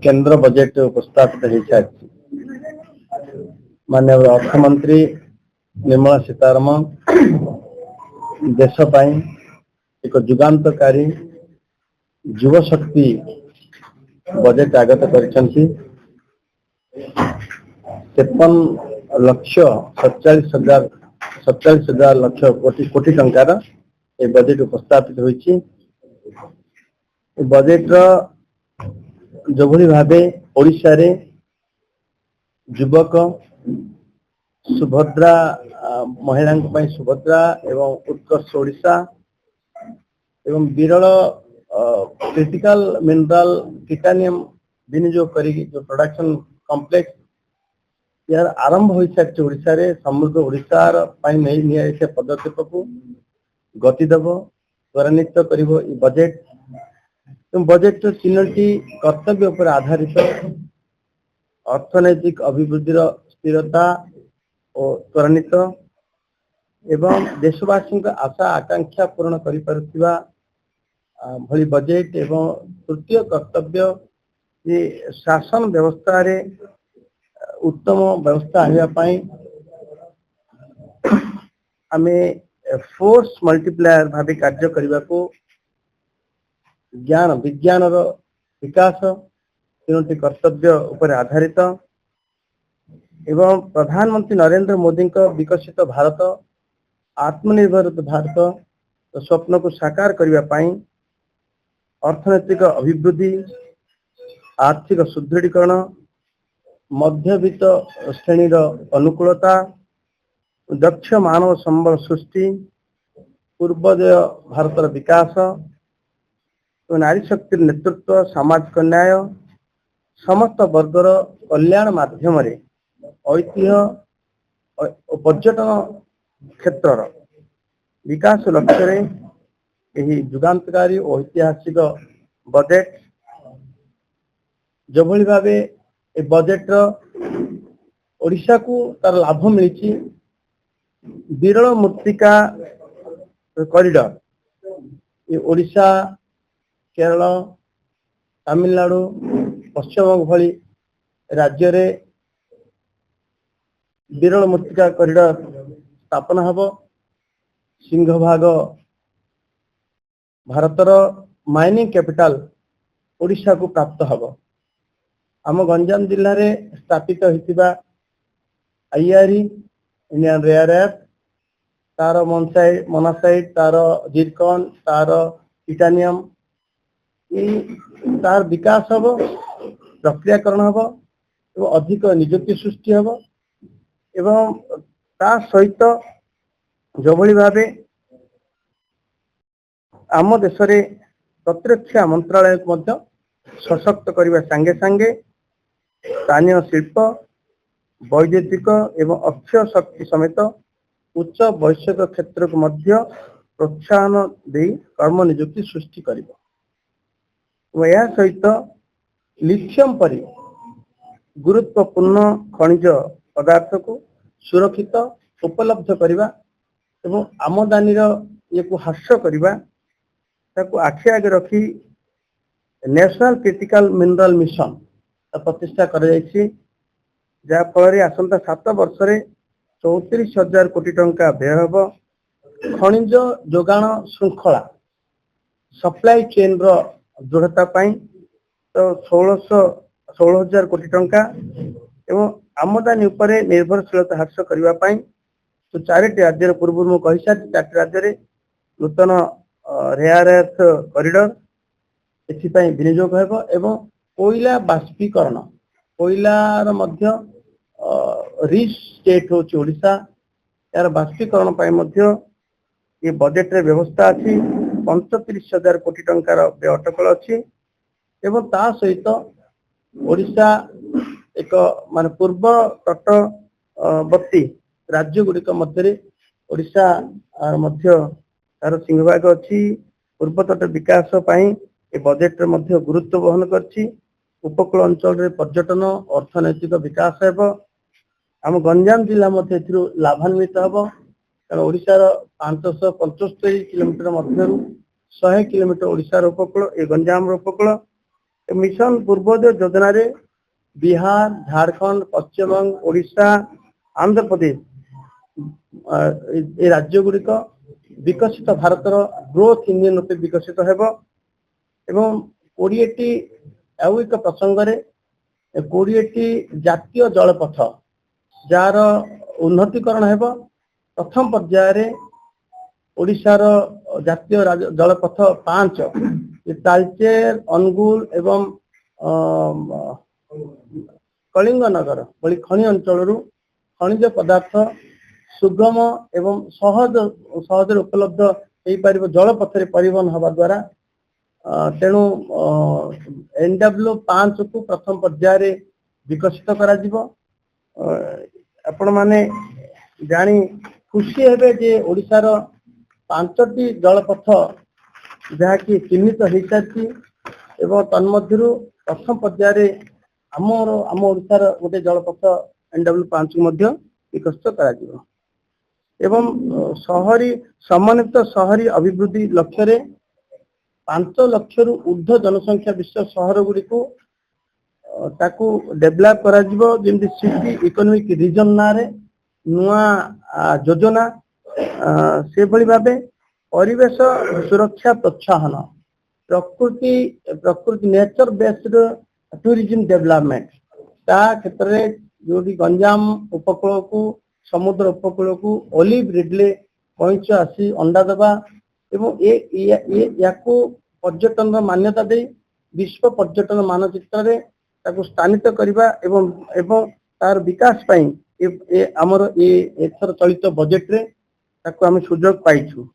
केंद्र बजेट उपस्थापित हो सारी माननीय अर्थमंत्री निर्मला सीतारमण देश एक जुगांतकारी युव शक्ति बजेट आगत कर 47,47,000 लक्ष कोटी टंकार ए बजेट उपस्थापित होइछि। बजेट जो भली भावे ओडिशा रे युवक सुभद्रा महिला सुभद्रा एवं उत्कर्ष ओडिशा एवं विरल क्रिटिकल मिनरल टाइटानियम विनियोग करी जो प्रोडक्शन कॉम्प्लेक्स यार आरंभ हो सारी ओडिशा रे समृद्ध ओडिशार नहीं पदक्षेप को गति देव त्वरान्वित करिवो ई बजेट बजेट तीनोटी कर्तव्य पर आधारित अर्थनैतिक अभिवृद्धि स्थिरता और त्वरान्वित एवं देशवासी आशा आकांक्षा पूर्ण करि पारुथिबा भली बजेट एवं तृतीय कर्तव्य ये शासन व्यवस्था रे उत्तम व्यवस्था आने आमे फोर्स मल्टीप्लायर भावे कार्य करने को ज्ञान विज्ञान विकास तीनोटी कर्तव्य उपर आधारित एवं प्रधानमंत्री नरेंद्र मोदी का विकसित भारत आत्मनिर्भर भारत स्वप्न को साकार करने अर्थनैतिक अभिवृद्धि आर्थिक सुदृढ़ीकरण मध्यवित्त श्रेणी अनुकूलता दक्ष मानव संबल सृष्टि पूर्वोदय भारतर विकास नारी शक्ति नेतृत्व सामाजिक न्याय समस्त वर्गर कल्याण माध्यम ऐतिह्य पर्यटन क्षेत्र विकास लक्ष्य यही जुगांतकारी और ऐतिहासिक बजेट जो भली भावे ए बजेट ओडिशा को तार लाभ मिली विरल मृत्तिका कॉरिडोर ये ओडिशा केरल तमिलनाडु पश्चिमबंग भली राज्य रे विरल मृत्तिका कॉरिडोर स्थापना हब सिंहभाग भारतर माइनिंग कैपिटल ओडिशा को प्राप्त हब आम गंजाम जिले में स्थापित होता आईआरई इंडियन रेयर अर्थ तार मोनासाइट तार जिरकन तार टाइटानियम तार विकास हम प्रक्रियाकरण हम एवं अधिक निजुक्ति सृष्टि हम एवं ता सहित जो भली भावे आम देश रे प्रतिरक्षा मंत्रालय को सशक्त करने संगे संगे स्थानीय शिल्प वैदेशिक एवं अक्षय शक्ति समेत उच्च वैश्विक क्षेत्र को मध्य प्रोत्साहन दे कर्म नियुक्ति सृष्टि करिबो। यह सहित लिथियम परि गुरुत्वपूर्ण खनिज पदार्थ को सुरक्षित उपलब्ध करने एवं आमदानी ये को ह्रास करने ताकू आखि आगे रखी नेशनल क्रिटिकल मिनरल मिशन प्रतिष्ठा कर जहाँ फल आसंता 7 वर्ष 34,000 कोटी टंका व्यय हम खनिज जोगाण श्रृंखला सप्लाई चेन दृढ़ता तो 16,000 कोटी टंका एवं आमदानी उपरे निर्भरशीलता ह्रास करने तो 4टी राज्य पूर्व मुझे कही सारी 4टी राज्य नूतन रेयर अर्थ कॉरिडोर एथिपाई विनियोग हेबो एवं कोयला बाष्पीकरण कोयलार मध्य रिच स्टेट होची ओडिशा यार बाष्पीकरण पाई मध्य ये बजेट रे व्यवस्था अछि 35,000 कोटी टंकार व्यय अटकल अछि एवं ता सहित ओडिशा एक माने पूर्व तटवर्ती राज्य गुड़िक मध्य ओडिशा मध्य तार सिंहभाग अछि पूर्व तट विकास पाई ए बजेट रे मध्य गुरुत्व वहन करछि उपकूल अंचल रे पर्यटन अर्थनैतिक विकास हेबो आम गंजाम जिला मध्य लाभान्वित हेबो कारण ओडिशार 575 किलोमीटर मध्य 100 किलोमीटर ओडिशार उपकूल ए गंजाम उपकूल मिशन पूर्वोदय योजना रे बिहार, झारखंड, पश्चिमबंग, ओडिशा, आंध्र प्रदेश ए राज्य गुड़िक विकसित भारतर ग्रोथ इंजिन रूपे विकसित हेबो एवं 20टी आउ एक प्रसंग रे 20टी जातीय जलपथ जार उन्नतीकरण हेबो। प्रथम पर्याय रे ओडिशार जातीय जलपथ 5 तालचेर, अनुगुल एवं कलिंग नगर भली खनि अंचल खनिज पदार्थ सुगम एवं सहज उपलब्ध हो पार जलपथ परिवहन हवा द्वारा तेणु NW5 को प्रथम पर्याय रे विकसित करा जिवो। आपण माने जानी खुशी हेबे जे ओडिशार 5टी जलपथ जहाँकि चिन्हित हो सारी एवं तन्मध्यरु प्रथम पर्याय रे आम ओडिशार गोटे जलपथ NW5 को मध्य विकसित करा जिवो। एवं शहरी समन्वित शहरी अभिवृद्धि लक्ष्य रे 5 लाख रु ऊर्ध्व जनसंख्या विश्व शहर गुड़ी को ताकू डेवलप करा जिवो जेमति सिटी इकोनॉमिक रीजन ना रे नुआ योजना से भली भाबे परिवेश सुरक्षा प्रोत्साहन प्रकृति नेचर बेस्ड टूरिज्म डेवलपमेंट ता क्षेत्र रे जोडी गंजाम उपकूल को समुद्र उपकूल को ओलिव रिडले कइच आसी अंडा दबा एवं याकू पर्यटन मान्यता दे विश्व पर्यटन मानचित्र रे ताकू स्थानित करबा एवं तार विकास पई हमर एथर चलित बजेट रे ताकू हम सुजोग पाइछु।